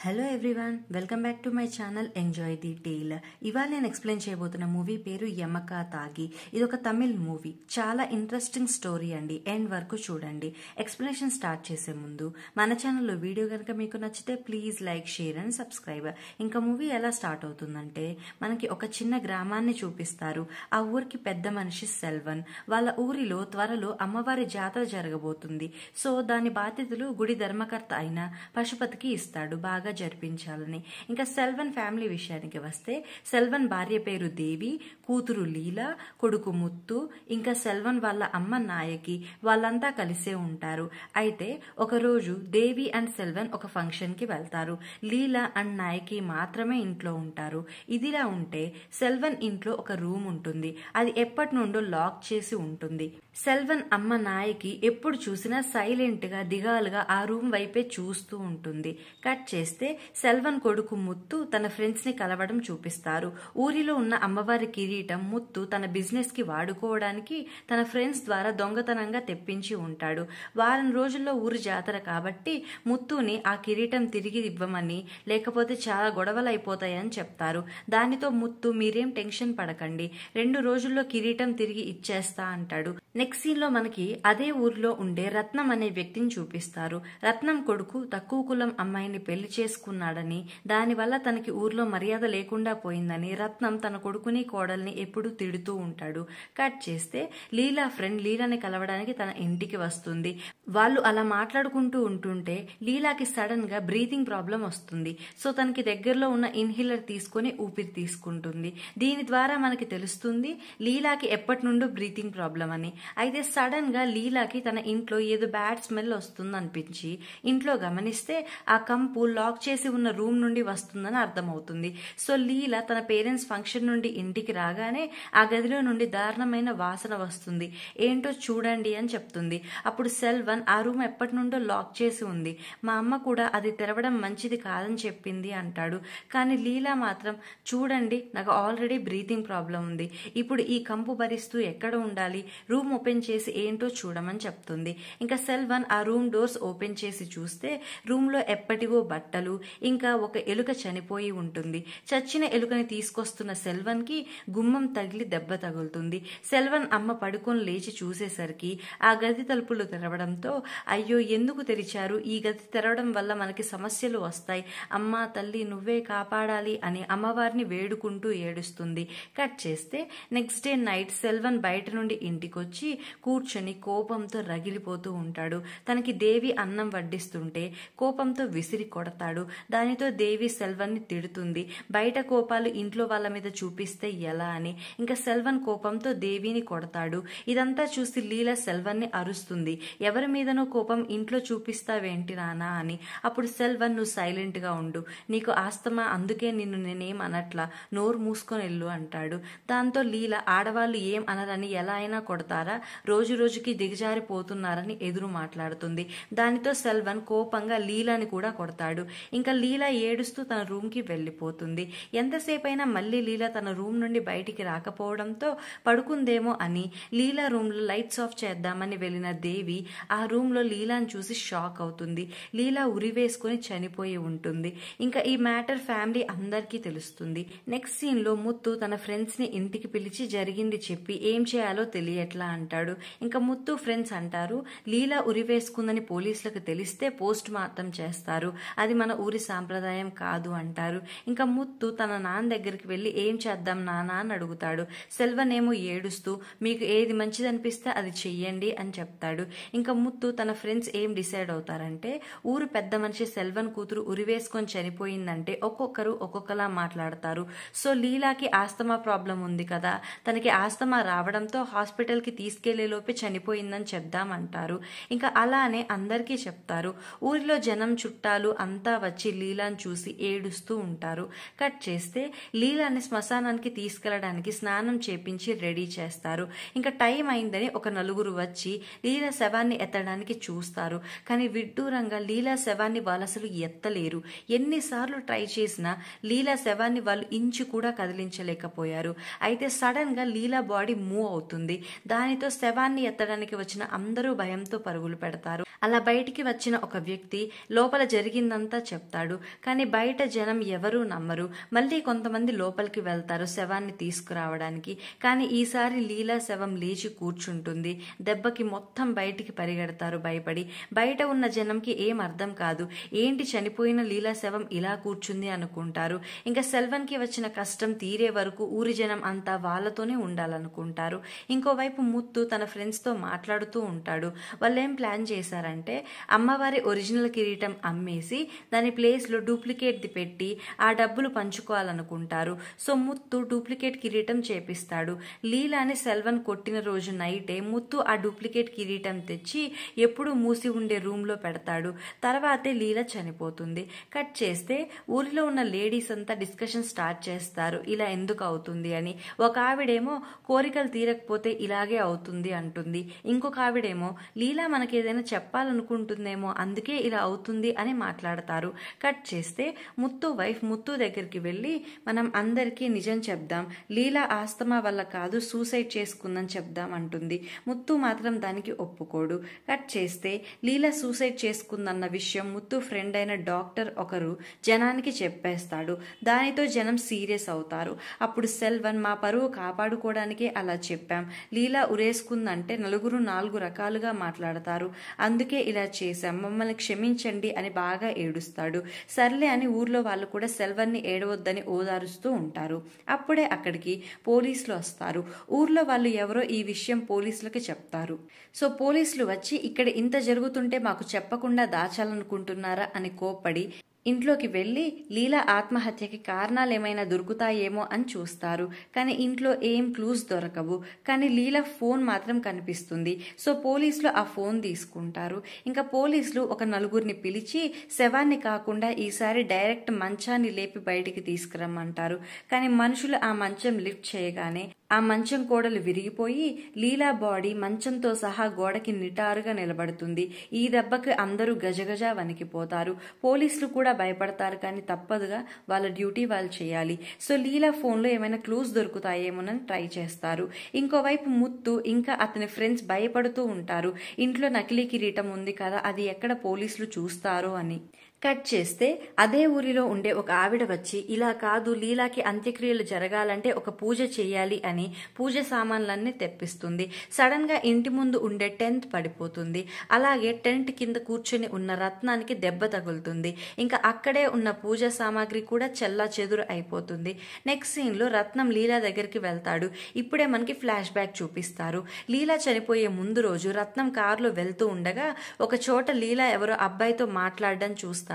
Hello everyone, welcome back to my channel enjoy the tale. ఇవాళ నేను explain చేయబోతున్న movie పేరు యమకా తాగి. ఇది ఒక తమిళ్ మూవీ. చాలా ఇంట్రెస్టింగ్ స్టోరీ అండి. ఎండ్ వరకు చూడండి. ఎక్స్ప్లెనేషన్ స్టార్ట్ చేసే ముందు మన ఛానల్లో వీడియో కనుక మీకు నచ్చితే please like, share and subscribe. ఇంకా మూవీ ఎలా స్టార్ట్ అవుతుందంటే మనకి ఒక చిన్న గ్రామాన్ని చూపిస్తారు. ఆ ఊరికి పెద్ద మనిషి సెల్వన్. వాళ్ళ ఊరిలో త్వరలో అమ్మవారి జాతర జరగబోతుంది. సో దాని బాధ్యతలు గుడి ధర్మకర్త అయిన పశుపతికి ఇస్తాడు బాగా జరిపించాలని. ఇంకా సెల్వన్ ఫ్యామిలీ విషయానికి వస్తే సెల్వన్ భార్య పేరు దేవి, కూతురు లీలా, కొడుకు ముత్తు, ఇంకా సెల్వన్ వాళ్ళ అమ్మ నాయకి, వాళ్ళంతా కలిసే ఉంటారు. అయితే ఒకరోజు దేవి అండ్ సెల్వన్ ఒక ఫంక్షన్ కి వెళ్తారు. లీలా అండ్ నాయకి మాత్రమే ఇంట్లో ఉంటారు. ఇదిలా ఉంటే సెల్వన్ ఇంట్లో ఒక రూమ్ ఉంటుంది. అది ఎప్పటి నుండో లాక్ చేసి ఉంటుంది. సెల్వన్ అమ్మ నాయకి ఎప్పుడు చూసినా సైలెంట్ గా దిగాలుగా ఆ రూమ్ వైపే చూస్తూ ఉంటుంది. కట్ చేస్తే సెల్వన్ కొడుకు ముత్తు తన ఫ్రెండ్స్ ని కలవడం చూపిస్తారు. ఊరిలో ఉన్న అమ్మవారి కిరీటం ముత్తు తన బిజినెస్ కి వాడుకోవడానికి తన ఫ్రెండ్స్ ద్వారా దొంగతనంగా తెప్పించి ఉంటాడు. వారం రోజుల్లో ఊరి జాతర కాబట్టి ముత్తుని ఆ కిరీటం తిరిగి ఇవ్వమని, లేకపోతే చాలా గొడవలు అయిపోతాయని చెప్తారు. దానితో ముత్తు మీరేం టెన్షన్ పడకండి, 2 రోజుల్లో కిరీటం తిరిగి ఇచ్చేస్తా అంటాడు. నెక్స్ట్ సీన్ లో మనకి అదే ఊరిలో ఉండే రత్నం అనే వ్యక్తిని చూపిస్తారు. రత్నం కొడుకు తక్కువ కులం అమ్మాయిని పెళ్లి చేసుకున్నాడని, దానివల్ల తనకి ఊర్లో మర్యాద లేకుండా పోయిందని రత్నం తన కొడుకుని కోడల్ని ఎప్పుడు తిడుతూ ఉంటాడు. కట్ చేస్తే లీలా ఫ్రెండ్ లీలాని కలవడానికి తన ఇంటికి వస్తుంది. వాళ్ళు అలా మాట్లాడుకుంటూ ఉంటుంటే లీలాకి సడన్ గా బ్రీతింగ్ ప్రాబ్లం వస్తుంది. సో తనకి దగ్గరలో ఉన్న ఇన్హేలర్ తీసుకుని ఊపిరి తీసుకుంటుంది. దీని ద్వారా మనకి తెలుస్తుంది లీలాకి ఎప్పటి నుండో బ్రీతింగ్ ప్రాబ్లం అని. అయితే సడన్ గా లీలాకి తన ఇంట్లో ఏదో బ్యాడ్ స్మెల్ వస్తుంది అనిపించి ఇంట్లో గమనిస్తే ఆ కంపు లాక్ చేసి ఉన్న రూమ్ నుండి వస్తుందని అర్థమవుతుంది. సో లీలా తన పేరెంట్స్ ఫంక్షన్ నుండి ఇంటికి రాగానే ఆ గదిలో నుండి దారుణమైన వాసన వస్తుంది. ఏంటో చూడండి అని చెప్తుంది. అప్పుడు సెల్వన్ ఆ రూమ్ ఎప్పటి నుండో లాక్ చేసి ఉంది, మా అమ్మ కూడా అది తెరవడం మంచిది కాదని చెప్పింది అంటాడు. కానీ లీలా మాత్రం చూడండి నాకు ఆల్రెడీ బ్రీతింగ్ ప్రాబ్లం ఉంది, ఇప్పుడు ఈ కంపు భరిస్తూ ఎక్కడ ఉండాలి, రూమ్ ఓపెన్ చేసి ఏంటో చూడమని చెప్తుంది. ఇంకా సెల్వన్ ఆ రూమ్ డోర్స్ ఓపెన్ చేసి చూస్తే రూమ్ లో ఎప్పటివో బట్టలు, ఇంకా ఒక ఎలుక చనిపోయి ఉంటుంది. చచ్చిన ఎలుకని తీసుకొస్తున్న సెల్వన్ కి గుమ్మం తగిలి దెబ్బ తగులుతుంది. సెల్వన్ అమ్మ పడుకొని లేచి చూసేసరికి ఆ గది తలుపులు తెరవడంతో అయ్యో ఎందుకు తెరిచారు, ఈ గది తెరవడం వల్ల మనకి సమస్యలు వస్తాయి, అమ్మా తల్లి నువ్వే కాపాడాలి అని అమ్మవారిని వేడుకుంటూ ఏడుస్తుంది. కట్ చేస్తే నెక్స్ట్ డే నైట్ సెల్వన్ బయట నుండి ఇంటికొచ్చి కూర్చొని కోపంతో రగిలిపోతూ ఉంటాడు. తనకి దేవి అన్నం వడ్డిస్తుంటే కోపంతో విసిరి కొడతాడు. దానితో దేవి సెల్వన్ ని తిడుతుంది. బయట కోపాలు ఇంట్లో వాళ్ళ మీద చూపిస్తే ఎలా అని. ఇంకా సెల్వన్ కోపంతో దేవిని కొడతాడు. ఇదంతా చూసి లీలా సెల్వన్ ని అరుస్తుంది, ఎవరి మీదనో కోపం ఇంట్లో చూపిస్తావేంటి నానా అని. అప్పుడు సెల్వన్ నువ్వు సైలెంట్ గా ఉండు, నీకు ఆస్తమా, అందుకే నిన్ను నేనేం అనట్లా, నోరు మూసుకొని వెళ్ళు అంటాడు. దాంతో లీలా ఆడవాళ్ళు ఏం అనరని ఎలా అయినా కొడతారా, రోజు రోజుకి దిగజారిపోతున్నారని ఎదురు మాట్లాడుతుంది. దానితో సెల్వన్ కోపంగా లీలాని కూడా కొడతాడు. ఇంకా లీలా ఏడుస్తూ తన రూమ్ కి వెళ్లిపోతుంది. ఎంతసేపైనా మళ్ళీ లీలా తన రూమ్ నుండి బయటికి రాకపోవడంతో పడుకుందేమో అని లీలా రూమ్ లో లైట్స్ ఆఫ్ చేద్దామని వెళ్లిన దేవి ఆ రూమ్ లో లీలాని చూసి షాక్ అవుతుంది. లీలా ఉరివేసుకుని చనిపోయి ఉంటుంది. ఇంకా ఈ మ్యాటర్ ఫ్యామిలీ అందరికీ తెలుస్తుంది. నెక్స్ట్ సీన్ లో ముత్తు తన ఫ్రెండ్స్ ని ఇంటికి పిలిచి జరిగింది చెప్పి ఏం చేయాలో తెలియట్లా అంటాడు. ఇంకా ముత్తు ఫ్రెండ్స్ అంటారు లీలా ఉరివేసుకుందని పోలీసులకు తెలిస్తే పోస్ట్ మార్టం చేస్తారు, అది మన ఊరి సాంప్రదాయం కాదు అంటారు. ఇంకా ముత్తు తన నాన్న దగ్గరికి వెళ్లి ఏం చేద్దాం నాన్న అని అడుగుతాడు. సెల్వన్ ఏమో ఏడుస్తూ మీకు ఏది మంచిది అనిపిస్తే అది చెయ్యండి అని చెప్తాడు. ఇంకా ముత్తు తన ఫ్రెండ్స్ ఏం డిసైడ్ అవుతారంటే ఊరు పెద్ద మనిషి సెల్వన్ కూతురు ఉరివేసుకొని చనిపోయిందంటే ఒక్కొక్కరు ఒక్కొక్కలా మాట్లాడతారు. సో లీలాకి ఆస్తమా ప్రాబ్లం ఉంది కదా, తనకి ఆస్తమా రావడంతో హాస్పిటల్ కి తీసుకెళ్లే లోపే చనిపోయిందని చెప్దామంటారు. ఇంకా అలానే అందరికీ చెప్తారు. ఊరిలో జనం చుట్టాలు అంతా వచ్చి లీలాని చూసి ఏడుస్తూ ఉంటారు. కట్ చేస్తే లీలాని శ్మశానానికి తీసుకెళ్లడానికి స్నానం చేపించి రెడీ చేస్తారు. ఇంకా టైం అయిందని ఒక నలుగురు వచ్చి లీలా శవాన్ని ఎత్తడానికి చూస్తారు. కానీ విడ్డూరంగా లీలా శవాన్ని వాళ్ళు అసలు ఎత్తలేరు. ఎన్నిసార్లు ట్రై చేసినా లీలా శవాన్ని వాళ్ళు ఇంచు కూడా కదిలించలేకపోయారు. అయితే సడన్ గా లీలా బాడీ మూవ్ అవుతుంది. దానితో శవాన్ని ఎత్తడానికి వచ్చిన అందరూ భయంతో పరుగులు పెడతారు. అలా బయటికి వచ్చిన ఒక వ్యక్తి లోపల జరిగిందంతా చెప్తాడు. కానీ బయట జనం ఎవరూ నమ్మరు. మళ్ళీ కొంతమంది లోపలికి వెళ్తారు శవాన్ని తీసుకురావడానికి. కానీ ఈసారి లీలా శవం లేచి కూర్చుంటుంది. దెబ్బకి మొత్తం బయటికి పరిగెడతారు భయపడి. బయట ఉన్న జనంకి ఏం అర్థం కాదు. ఏంటి చనిపోయిన లీలా శవం ఇలా కూర్చుంది అనుకుంటారు. ఇంకా సెల్వన్కి వచ్చిన కష్టం తీరే వరకు ఊరి జనం అంతా వాళ్ళతోనే ఉండాలనుకుంటారు. ఇంకోవైపు ముత్తు తన ఫ్రెండ్స్ తో మాట్లాడుతూ ఉంటాడు. వాళ్ళు ఏం ప్లాన్ చేశారంటే అమ్మవారి ఒరిజినల్ కిరీటం అమ్మేసి దాని ప్లేస్ లో డూప్లికేట్ ది పెట్టి ఆ డబ్బులు పంచుకోవాలనుకుంటారు. సో ముత్తు డూప్లికేట్ కిరీటం చేపిస్తాడు. లీలాని సెల్వన్ కొట్టిన రోజు నైటే ముత్తు ఆ డూప్లికేట్ కిరీటం తెచ్చి ఎప్పుడు మూసి ఉండే రూమ్ లో పెడతాడు. తర్వాతే లీల చనిపోతుంది. కట్ చేస్తే ఊరిలో ఉన్న లేడీస్ అంతా డిస్కషన్ స్టార్ట్ చేస్తారు ఇలా ఎందుకు అవుతుంది అని. ఒక ఆవిడేమో కోరికలు తీరకపోతే ఇలాగే అవుతుంది అంటుంది. ఇంకొక ఆవిడేమో లీలా మనకేదైనా చెప్పాలనుకుంటుందేమో అందుకే ఇలా అవుతుంది అని మాట్లాడతారు. కట్ చేస్తే ముత్తు వైఫ్ ముత్తు దగ్గరికి వెళ్ళి మనం అందరికీ నిజం చెప్దాం, లీలా ఆస్తమా వల్ల కాదు సూసైడ్ చేసుకుందని చెప్దాం అంటుంది. ముత్తు మాత్రం దానికి ఒప్పుకోడు. కట్ చేస్తే లీలా సూసైడ్ చేసుకుందన్న విషయం ముత్తు ఫ్రెండ్ అయిన డాక్టర్ ఒకరు జనానికి చెప్పేస్తాడు. దానితో జనం సీరియస్ అవుతారు. అప్పుడు సెల్వన్ మా పరువు కాపాడుకోవడానికే అలా చెప్పాం, లీలా ఉరేసుకుందంటే నలుగురు 4 రకాలుగా మాట్లాడతారు, అందుకే ఇలా చేశాం, మమ్మల్ని క్షమించండి అని బాగా ఏడుస్తాడు. సర్లే అని ఊర్లో వాళ్ళు కూడా సెల్వన్ని ఏడవద్దని ఓదారుస్తూ ఉంటారు. అప్పుడే అక్కడికి పోలీసులు వస్తారు. ఊర్లో వాళ్ళు ఎవరో ఈ విషయం పోలీసులకి చెప్తారు. సో పోలీసులు వచ్చి ఇక్కడ ఇంత జరుగుతుంటే మాకు చెప్పకుండా దాచాలనుకుంటున్నారా అని కోప్పడి ఇంట్లోకి వెళ్లి లీలా ఆత్మహత్యకి కారణాలు ఏమైనా దొరుకుతాయేమో అని చూస్తారు. కానీ ఇంట్లో ఏం క్లూస్ దొరకవు. కానీ లీలా ఫోన్ మాత్రం కనిపిస్తుంది. సో పోలీసులు ఆ ఫోన్ తీసుకుంటారు. ఇంకా పోలీసులు ఒక 4 పిలిచి శవాన్ని కాకుండా ఈసారి డైరెక్ట్ మంచాన్ని లేపి బయటికి తీసుకురమ్మంటారు. కానీ మనుషులు ఆ మంచం లిఫ్ట్ చేయగానే ఆ మంచం కోడలు విరిగిపోయి లీలా బాడీ మంచంతో సహా గోడకి నిటారుగా నిలబడుతుంది. ఈ దెబ్బకి అందరూ గజగజ వణికిపోతారు. పోలీసులు కూడా భయపడతారు. కానీ తప్పదుగా, వాళ్ళ డ్యూటీ వాళ్ళు చేయాలి. సో లీలా ఫోన్లో ఏమైనా క్లూస్ దొరుకుతాయేమోనని ట్రై చేస్తారు. ఇంకోవైపు ముత్తు ఇంకా అతని ఫ్రెండ్స్ భయపడుతూ ఉంటారు. ఇంట్లో నకిలీ కిరీటం ఉంది కదా, అది ఎక్కడ పోలీసులు చూస్తారో అని. కట్ చేస్తే అదే ఊరిలో ఉండే ఒక ఆవిడ వచ్చి ఇలా కాదు, లీలాకి అంత్యక్రియలు జరగాలంటే ఒక పూజ చేయాలి అని పూజ సామాన్లన్నీ తెప్పిస్తుంది. సడన్ గా ఇంటి ముందు ఉండే టెంట్ పడిపోతుంది. అలాగే టెంట్ కింద కూర్చుని ఉన్న రత్నానికి దెబ్బ తగులుతుంది. ఇంకా అక్కడే ఉన్న పూజ సామాగ్రి కూడా చెల్లా చెదురు అయిపోతుంది. నెక్స్ట్ సీన్ లో రత్నం లీలా దగ్గరికి వెళ్తాడు. ఇప్పుడే మనకి ఫ్లాష్ బ్యాక్ చూపిస్తారు. లీలా చనిపోయే ముందు రోజు రత్నం కారులో వెళ్తూ ఉండగా ఒక చోట లీలా ఎవరో అబ్బాయితో మాట్లాడడం చూస్తాడు.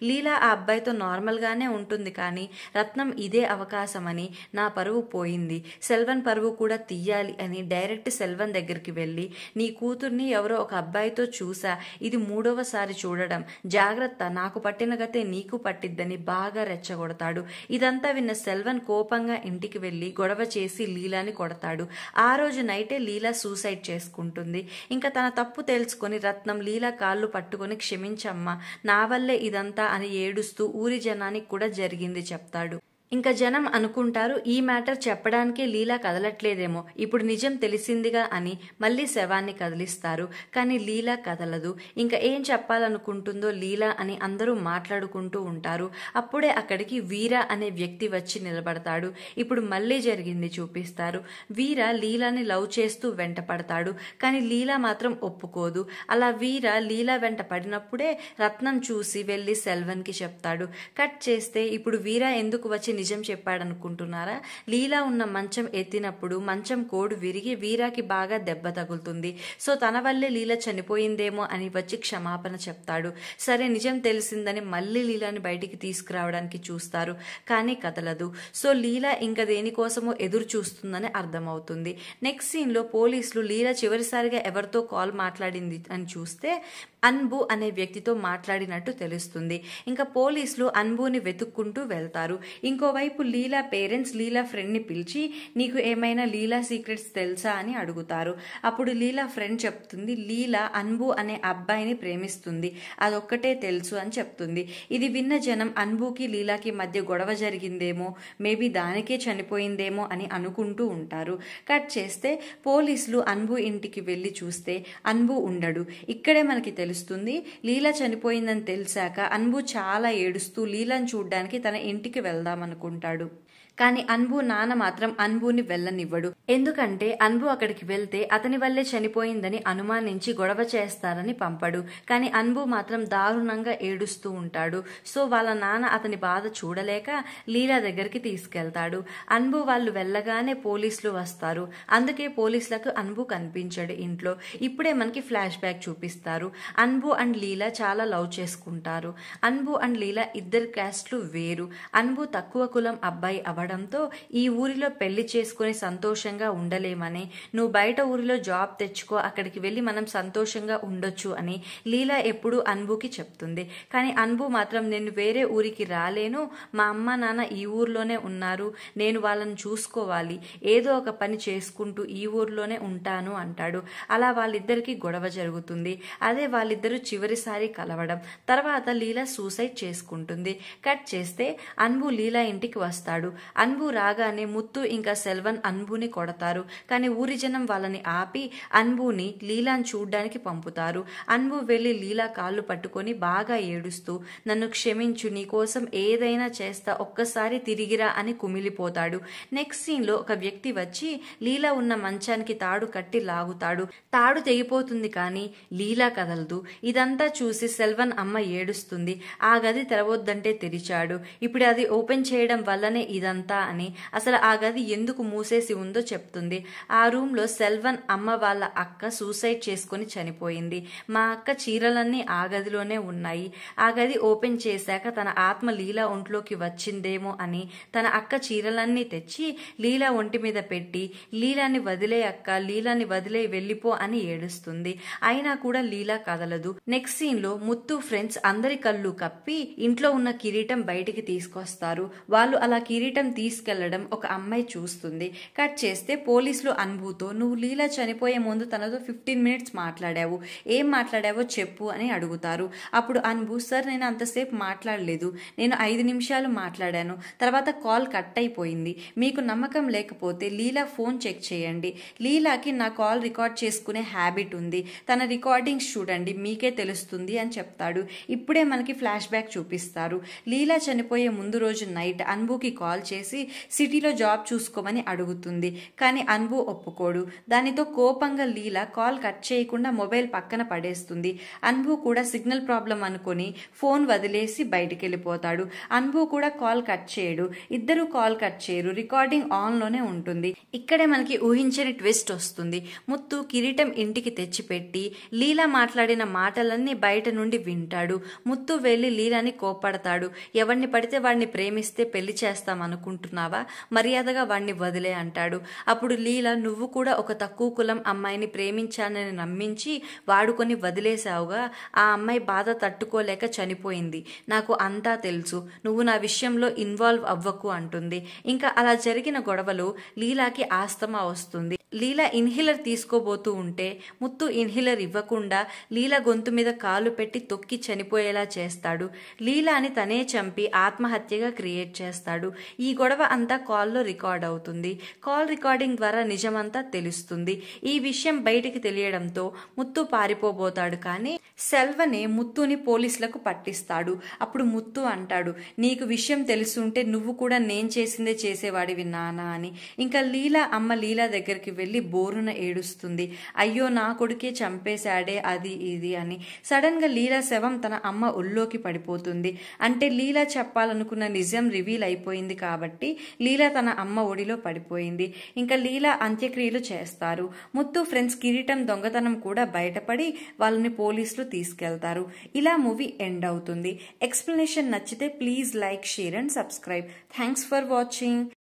లీలా ఆ అబ్బాయితో నార్మల్ గానే ఉంటుంది. కానీ రత్నం ఇదే అవకాశమని నా పరువు పోయింది, సెల్వన్ పరువు కూడా తీయాలి అని డైరెక్ట్ సెల్వన్ దగ్గరికి వెళ్ళి నీ కూతుర్ని ఎవరో ఒక అబ్బాయితో చూసా, ఇది 3వసారి చూడడం, జాగ్రత్త, నాకు పట్టిన గతే నీకు పట్టిద్దని బాగా రెచ్చగొడతాడు. ఇదంతా విన్న సెల్వన్ కోపంగా ఇంటికి వెళ్లి గొడవ చేసి లీలాని కొడతాడు. ఆ రోజు నైటే లీలా సూసైడ్ చేసుకుంటుంది. ఇంకా తన తప్పు తెలుసుకొని రత్నం లీలా కాళ్ళు పట్టుకొని క్షమించమ్మా, నా వల్లే ఇదంతా అని ఏడుస్తూ ఊరి జనానికి కూడా జరిగింది చెప్తాడు. ఇంకా జనం అనుకుంటారు ఈ మ్యాటర్ చెప్పడానికే లీలా కదలట్లేదేమో, ఇప్పుడు నిజం తెలిసిందిగా అని మళ్ళీ శవాన్ని కదిలిస్తారు. కానీ లీలా కదలదు. ఇంకా ఏం చెప్పాలనుకుంటుందో లీలా అని అందరూ మాట్లాడుకుంటూ ఉంటారు. అప్పుడే అక్కడికి వీర అనే వ్యక్తి వచ్చి నిలబడతాడు. ఇప్పుడు మళ్ళీ జరిగింది చూపిస్తారు. వీర లీలాని లవ్ చేస్తూ వెంట పడతాడు. కానీ లీలా మాత్రం ఒప్పుకోదు. అలా వీర లీలా వెంట పడినప్పుడే రత్నం చూసి వెళ్లి సెల్వన్ కి చెప్తాడు. కట్ చేస్తే ఇప్పుడు వీర ఎందుకు వచ్చి నిజం చెప్పాడనుకుంటున్నారా? లీలా ఉన్న మంచం ఎత్తినప్పుడు మంచం కోడు విరిగి వీరాకి బాగా దెబ్బ తగులుతుంది. సో తన వల్లే లీలా చనిపోయిందేమో అని వచ్చి క్షమాపణ చెప్తాడు. సరే నిజం తెలిసిందని మళ్ళీ లీలాని బయటికి తీసుకురావడానికి చూస్తారు. కానీ కదలదు. సో లీలా ఇంకా దేనికోసమో ఎదురు చూస్తుందని అర్థమవుతుంది. నెక్స్ట్ సీన్ లో పోలీసులు లీలా చివరిసారిగా ఎవరితో కాల్ మాట్లాడింది అని చూస్తే అన్బు అనే వ్యక్తితో మాట్లాడినట్టు తెలుస్తుంది. ఇంకా పోలీసులు అన్బుని వెతుక్కుంటూ వెళ్తారు. ఇంకో ఇంకోవైపు లీలా పేరెంట్స్ లీలా ఫ్రెండ్ని పిలిచి నీకు ఏమైనా లీలా సీక్రెట్స్ తెలుసా అని అడుగుతారు. అప్పుడు లీలా ఫ్రెండ్ చెప్తుంది లీలా అన్బు అనే అబ్బాయిని ప్రేమిస్తుంది, అదొక్కటే తెలుసు అని చెప్తుంది. ఇది విన్న జనం అన్బుకి లీలాకి మధ్య గొడవ జరిగిందేమో, మేబీ దానికే చనిపోయిందేమో అని అనుకుంటూ ఉంటారు. కట్ చేస్తే పోలీసులు అన్బు ఇంటికి వెళ్లి చూస్తే అన్బు ఉండడు. ఇక్కడే మనకి తెలుస్తుంది లీలా చనిపోయిందని తెలిసాక అన్బు చాలా ఏడుస్తూ లీలాని చూడ్డానికి తన ఇంటికి వెళ్దామనుకుంటాడు. కానీ అన్బు నాన్న మాత్రం అన్బుని వెళ్ళనివ్వడు. ఎందుకంటే అన్బు అక్కడికి వెళ్తే అతని వల్లే చనిపోయిందని అనుమానించి గొడవ చేస్తారని పంపడు. కానీ అన్బు మాత్రం దారుణంగా ఏడుస్తూ ఉంటాడు. సో వాళ్ళ నాన్న అతని బాధ చూడలేక లీలా దగ్గరికి తీసుకెళ్తాడు. అన్బు వాళ్ళు వెళ్ళగానే పోలీసులు వస్తారు. అందుకే పోలీసులకు అన్బు కనిపించాడు ఇంట్లో. ఇప్పుడే మనకి ఫ్లాష్ బ్యాక్ చూపిస్తారు. అన్బు అండ్ లీలా చాలా లవ్ చేసుకుంటారు. అన్బు అండ్ లీలా ఇద్దరు క్యాస్ట్లు వేరు. అన్బు తక్కువ కులం అబ్బాయి అవడంతో ఈ ఊరిలో పెళ్లి చేసుకుని సంతోషంగా ఉండలేమని, నువ్వు బయట ఊరిలో జాబ్ తెచ్చుకో, అక్కడికి వెళ్ళి మనం సంతోషంగా ఉండొచ్చు అని లీలా ఎప్పుడూ అన్బుకి చెప్తుంది. కానీ అన్బు మాత్రం నేను వేరే ఊరికి రాలేను, మా అమ్మ నాన్న ఈ ఊర్లోనే ఉన్నారు, నేను వాళ్ళని చూసుకోవాలి, ఏదో ఒక పని చేసుకుంటూ ఈ ఊర్లోనే ఉంటాను అంటాడు. అలా వాళ్ళిద్దరికి గొడవ జరుగుతుంది. అదే వాళ్ళిద్దరూ చివరిసారి కలవడం. తర్వాత లీలా సూసైడ్ చేసుకుంటుంది. కట్ చేస్తే అన్బు లీలా ఇంటికి వస్తాడు. అన్బు రాగానే ముత్తు ఇంకా సెల్వన్ అన్బుని కొడతారు. కానీ ఊరి జనం వాళ్ళని ఆపి అన్బుని లీలాని చూడ్డానికి పంపుతారు. అన్బు వెళ్లి లీలా కాళ్ళు పట్టుకొని బాగా ఏడుస్తూ నన్ను క్షమించు, నీకోసం ఏదైనా చేస్తా, ఒక్కసారి తిరిగిరా అని కుమిలిపోతాడు. నెక్స్ట్ సీన్ లో ఒక వ్యక్తి వచ్చి లీలా ఉన్న మంచానికి తాడు కట్టి లాగుతాడు. తాడు తెగిపోతుంది కానీ లీలా కదలదు. ఇదంతా చూసి సెల్వన్ అమ్మ ఏడుస్తుంది. ఆ గది తెరవద్దంటే తెరిచాడు, ఇప్పుడు అది ఓపెన్ చేయడం వల్లనే ఇదంతా అని, అసలు ఆ గది ఎందుకు మూసేసి ఉందో చెప్తుంది. ఆ రూమ్ లో సెల్వన్ అమ్మ వాళ్ళ అక్క సూసైడ్ చేసుకుని చనిపోయింది. మా అక్క చీరలన్నీ ఆ గదిలోనే ఉన్నాయి. ఆ గది ఓపెన్ చేశాక తన ఆత్మ లీలా ఒంట్లోకి వచ్చిందేమో అని తన అక్క చీరలన్నీ తెచ్చి లీలా ఒంటి మీద పెట్టి లీలాని వదిలే అక్క, లీలాని వదిలే వెళ్ళిపో అని ఏడుస్తుంది. అయినా కూడా లీలా కదలదు. నెక్స్ట్ సీన్ లో ముత్తు ఫ్రెండ్స్ అందరి కళ్ళు కప్పి ఇంట్లో ఉన్న కిరీటం బయటికి తీసుకొస్తారు. వాళ్ళు అలా కిరీటం తీసుకెళ్లడం ఒక అమ్మాయి చూస్తుంది. కట్ చేస్తే పోలీసులు అన్బుతో నువ్వు లీలా చనిపోయే ముందు తనతో 15 మినిట్స్ మాట్లాడావు, ఏం మాట్లాడావో చెప్పు అని అడుగుతారు. అప్పుడు అన్బు సార్ నేను అంతసేపు మాట్లాడలేదు, నేను 5 నిమిషాలు మాట్లాడాను, తర్వాత కాల్ కట్ అయిపోయింది, మీకు నమ్మకం లేకపోతే లీలా ఫోన్ చెక్ చేయండి, లీలాకి నా కాల్ రికార్డ్ చేసుకునే హ్యాబిట్ ఉంది, తన రికార్డింగ్స్ చూడండి మీకే తెలుస్తుంది అని చెప్తాడు. ఇప్పుడే మనకి ఫ్లాష్ బ్యాక్ చూపిస్తారు. లీలా చనిపోయే ముందు రోజు నైట్ అన్బుకి కాల్ చేసి సిటీలో జాబ్ చూసుకోమని అడుగుతుంది. కానీ అన్బు ఒప్పుకోడు. దానితో కోపంగా లీలా కాల్ కట్ చేయకుండా మొబైల్ పక్కన పడేస్తుంది. అన్బు కూడా సిగ్నల్ ప్రాబ్లం అనుకుని ఫోన్ వదిలేసి బయటికి వెళ్ళిపోతాడు. అన్బు కూడా కాల్ కట్ చేయడు. ఇద్దరు కాల్ కట్ చేయరు. రికార్డింగ్ ఆన్ లోనే ఉంటుంది. ఇక్కడే మనకి ఊహించని ట్విస్ట్ వస్తుంది. ముత్తు కిరీటం ఇంటికి తెచ్చిపెట్టి లీలా మాట్లాడిన మాటలన్నీ బయట నుండి వింటాడు. ముత్తు వెళ్లి లీలాని కోప్పడతాడు. ఎవరిని పడితే వాడిని ప్రేమిస్తే పెళ్లి చేస్తాం అనుకుంటున్నావా, మర్యాదగా వాణ్ణి వదిలే అంటాడు. అప్పుడు లీలా నువ్వు కూడా ఒక తక్కువ కులం అమ్మాయిని ప్రేమించానని నమ్మించి వాడుకొని వదిలేసావుగా, ఆ అమ్మాయి బాధ తట్టుకోలేక చనిపోయింది, నాకు అంతా తెలుసు, నువ్వు నా విషయంలో ఇన్వాల్వ్ అవ్వకు అంటుంది. ఇంకా అలా జరిగిన గొడవలో లీలాకి ఆస్తమా వస్తుంది. లీలా ఇన్హేలర్ తీసుకోబోతూ ఉంటే ముత్తు ఇన్హేలర్ ఇవ్వకుండా లీలా గొంతు మీద కాలు పెట్టి తొక్కి చనిపోయేలా చేస్తాడు. లీలాని తనే చంపి ఆత్మహత్యగా క్రియేట్ చేస్తాడు. ఈ గొడవ అంతా కాల్లో రికార్డ్ అవుతుంది. కాల్ రికార్డింగ్ ద్వారా నిజమంతా తెలుస్తుంది. ఈ విషయం బయటికి తెలియడంతో ముత్తు పారిపోబోతాడు. కానీ సెల్వనే ముత్తుని పోలీసులకు పట్టిస్తాడు. అప్పుడు ముత్తు అంటాడు, నీకు విషయం తెలుసుంటే నువ్వు కూడా నేను చేసిందే చేసేవాడివి నానా అని. ఇంకా లీలా అమ్మ లీలా దగ్గరికి వెళ్లి బోరున ఏడుస్తుంది. అయ్యో నా కొడుకే చంపేశాడే అది ఇది అని. సడన్ గా లీలా శవం తన అమ్మ ఒళ్ళోకి పడిపోతుంది. అంటే లీలా చెప్పాలనుకున్న నిజం రివీల్ అయిపోయింది కాబట్టి లీలా తన అమ్మ ఒడిలో పడిపోయింది. ఇంకా లీలా అంత్యక్రియలు చేస్తారు. ముత్తు ఫ్రెండ్స్ కిరీటం దొంగతనం కూడా బయటపడి వాళ్ళని పోలీసులు తీసుకెళ్తారు. ఇలా మూవీ ఎండ్ అవుతుంది. ఎక్స్ప్లెనేషన్ నచ్చితే please like, share and subscribe. Thanks for watching.